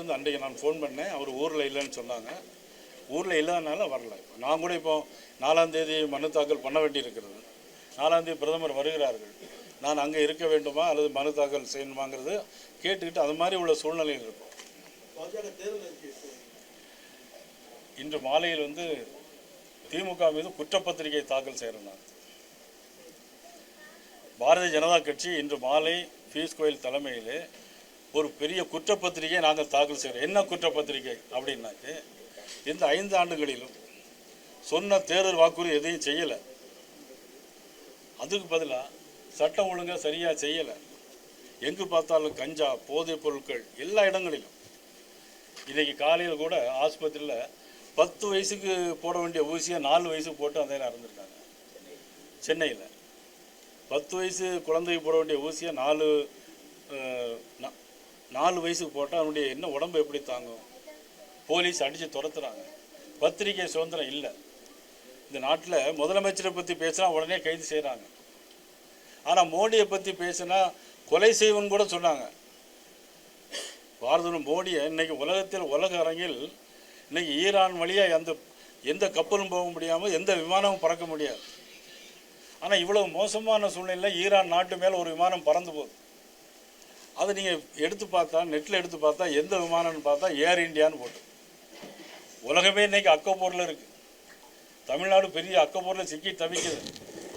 இருந்து அன்றைக்கு நான் ஃபோன் பண்ணேன். அவர் ஊரில் இல்லைன்னு சொன்னாங்க. ஊரில் இல்லாதனால வரல. நான் கூட இப்போ 4ஆம் தேதி மனு தாக்கல் பண்ண வேண்டியிருக்கிறது. 4ஆம் தேதி பிரதமர் வருகிறார்கள். நான் அங்கே இருக்க வேண்டுமா அல்லது மனு தாக்கல் செய்யணுமாங்கிறது கேட்டுக்கிட்டு அது மாதிரி உள்ள சூழ்நிலையில் இருக்கும். இன்று மாலையில் திமுக மீது குற்றப்பத்திரிகை தாக்கல் செய்கிறேன். பாரதிய ஜனதா கட்சி இன்று மாலை பீஸ் கோயில் தலைமையிலே ஒரு பெரிய குற்றப்பத்திரிகை நாங்கள் தாக்கல் செய்கிறோம். என்ன குற்றப்பத்திரிகை அப்படின்னாக்க, இந்த 5 ஆண்டுகளிலும் சொன்ன தேர்தல் வாக்குறுதி எதையும் செய்யலை. அதுக்கு பதிலாக சட்டம் ஒழுங்காக சரியாக செய்யலை. எங்கு பார்த்தாலும் கஞ்சா, போதைப் பொருட்கள் எல்லா இடங்களிலும். இன்றைக்கி காலையில் கூட ஆஸ்பத்திரியில் 10 வயசுக்கு போட வேண்டிய ஊசியை 4 வயசுக்கு போட்டு அந்த இறந்துருக்காங்க. சென்னையில் 10 வயசு குழந்தைக்கு போட வேண்டிய ஊசியை 4 வயசுக்கு போட்டால் அவனுடைய என்ன உடம்பு எப்படி தாங்கும்? போலீஸ் அடித்து துரத்துறாங்க. பத்திரிகை சுதந்திரம் இல்லை. இந்த நாட்டில் முதலமைச்சரை பற்றி பேசினா உடனே கைது செய்கிறாங்க. ஆனால் மோடியை பற்றி பேசினா கொலை செய்வன் கூட சொன்னாங்க. பாரத மோடியை இன்னைக்கு உலக அரங்கில் இன்னைக்கு ஈரான் வழியாக எந்த கப்பலும் போக முடியாமல் எந்த விமானமும் பறக்க முடியாது. ஆனால் இவ்வளவு மோசமான சூழ்நிலையில் ஈரான் நாட்டு மேலே ஒரு விமானம் பறந்து போகுது. அதை நீங்கள் எடுத்து பார்த்தா, நெட்டில் எடுத்து பார்த்தா எந்த விமானம்னு பார்த்தா ஏர் இண்டியான்னு போட்டு. உலகமே இன்றைக்கி அக்கப்போரில் இருக்குது. தமிழ்நாடு பெரிய அக்கப்போரில் சிக்கி தவிக்குது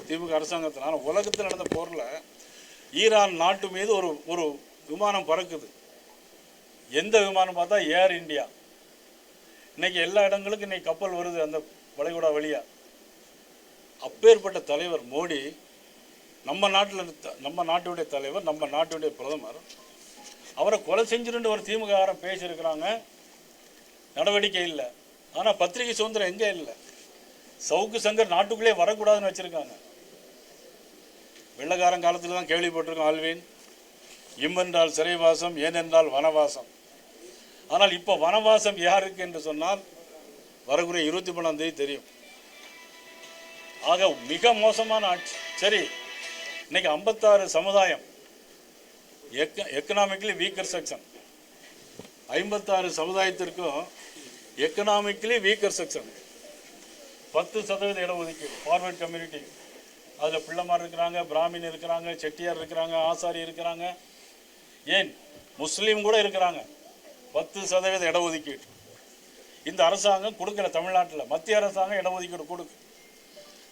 திமுக அரசாங்கத்தில். ஆனால் உலகத்தில் நடந்த போரில் ஈரான் நாட்டு மீது ஒரு விமானம் பறக்குது. எந்த விமானம் பார்த்தா ஏர் இண்டியா. இன்றைக்கி எல்லா இடங்களுக்கும் இன்றைக்கி கப்பல் வருது அந்த வளைகுடா வழியாக. அப்பேற்பட்ட தலைவர் மோடி, நம்ம நாட்டுடைய தலைவர், நம்ம நாட்டுடைய பிரதமர், அவரை கொலை செஞ்சுட்டு ஒரு திமுககாரன் பேசியிருக்கிறாங்க. நடவடிக்கை இல்லை. ஆனால் பத்திரிகை சுதந்திரம் எங்கே இல்லை? சவுக்கு சங்கர் நாட்டுக்குள்ளே வரக்கூடாதுன்னு வச்சுருக்காங்க. வெள்ளக்காரன் காலத்தில் தான் கேள்விப்பட்டிருக்கோம் ஆல்வின், என்றால் சிறைவாசம், ஏனென்றால் வனவாசம். ஆனால் இப்போ வனவாசம் யாருக்கு என்று சொன்னால் வரக்கூடிய 23ஆம் தேதி தெரியும். ஆக மிக மோசமான ஆட்சி. சரி, இன்னைக்கு 56 சமுதாயம், எக்கனாமிக்கலி வீக்கர் செக்ஷன், 56 சமுதாயத்திற்கும் எக்கனாமிக்கலி வீக்கர் செக்ஷன் 10% இடஒதுக்கீடு. ஃபார்வர்ட் கம்யூனிட்டி, அதில் பிள்ளைமார் இருக்கிறாங்க, பிராமின் இருக்கிறாங்க, செட்டியார் இருக்கிறாங்க, ஆசாரி இருக்கிறாங்க, ஏன் முஸ்லீம் கூட இருக்கிறாங்க. 10% இடஒதுக்கீடு இந்த அரசாங்கம் கொடுக்கல. தமிழ்நாட்டில் மத்திய அரசாங்கம் இடஒதுக்கீடு கொடுக்கு.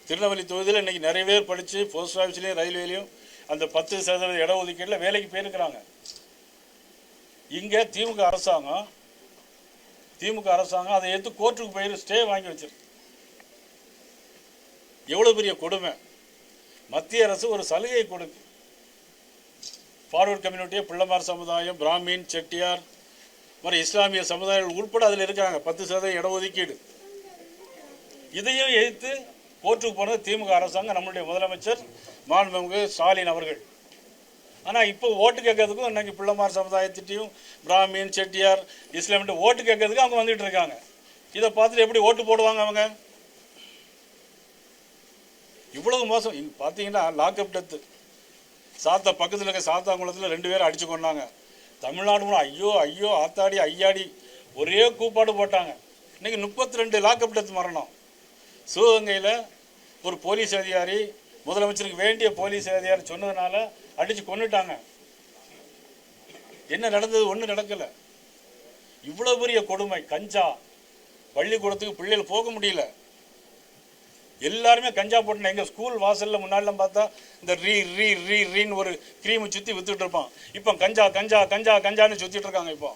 திருநெல்வேலி தொகுதியில் இன்றைக்கி நிறைய பேர் படித்து போஸ்ட் ஆஃபீஸ்லேயும் ரயில்வேலையும் அந்த 10% இடஒதுக்கீட்டில் வேலைக்கு போயிருக்கிறாங்க. இங்கே திமுக அரசாங்கம் அதை எடுத்து கோர்ட்டுக்கு போயிரு ஸ்டே வாங்கி வச்சிருக்கு. எவ்வளோ பெரிய கொடுமை! மத்திய அரசு ஒரு சலுகை கொடுக்கு. ஃபார்வர்ட் கம்யூனிட்டியை பிள்ளைமார் சமுதாயம், பிராமின், செட்டியார் மாதிரி இஸ்லாமிய சமுதாயங்கள் உட்பட அதில் இருக்கிறாங்க. 10% இடஒதுக்கீடு. இதையும் எதிர்த்து கோர்ட்டுக்கு போனது திமுக அரசாங்கம், நம்மளுடைய முதலமைச்சர் மாண்புமிகு ஸ்டாலின் அவர்கள். ஆனால் இப்போ ஓட்டு கேட்கறதுக்கும் இன்னைக்கு பிள்ளைமார் சமுதாயத்திட்டையும் பிராமின், செட்டியார், இஸ்லாமிய ஓட்டு கேட்கறதுக்கு அவங்க வந்துட்டு இருக்காங்க. இதை பார்த்துட்டு எப்படி ஓட்டு போடுவாங்க அவங்க? இவ்வளவு மோசம். இங்கே பார்த்தீங்கன்னா லாக்அப் டெத்து. பக்கத்தில் இருக்க சாத்தாங்குளத்தில் 2 பேரை அடித்து கொண்டாங்க. தமிழ்நாடு மூலம் ஐயோ ஐயோ ஆத்தாடி ஐயாடி ஒரே கூப்பாடு போட்டாங்க. இன்னைக்கு 32 லாக்அப் டெத் மரணம். சிவகங்கையில் ஒரு போலீஸ் அதிகாரி, முதலமைச்சருக்கு வேண்டிய போலீஸ் அதிகாரி சொன்னதுனால அடித்து கொண்டுட்டாங்க. என்ன நடந்தது? ஒன்றும் நடக்கலை. இவ்வளோ பெரிய கொடுமை. கஞ்சா, பள்ளிக்கூடத்துக்கு பிள்ளைகள் போக முடியல. எல்லாருமே கஞ்சா போட்டுனா. எங்கள் ஸ்கூல் வாசலில் முன்னாடிலாம் பார்த்தா இந்த ரீன்னு ஒரு க்ரீமை சுற்றி வித்துட்டு இருப்பான். இப்போ கஞ்சா கஞ்சா கஞ்சா கஞ்சான்னு சுற்றிட்டு இருக்காங்க. இப்போ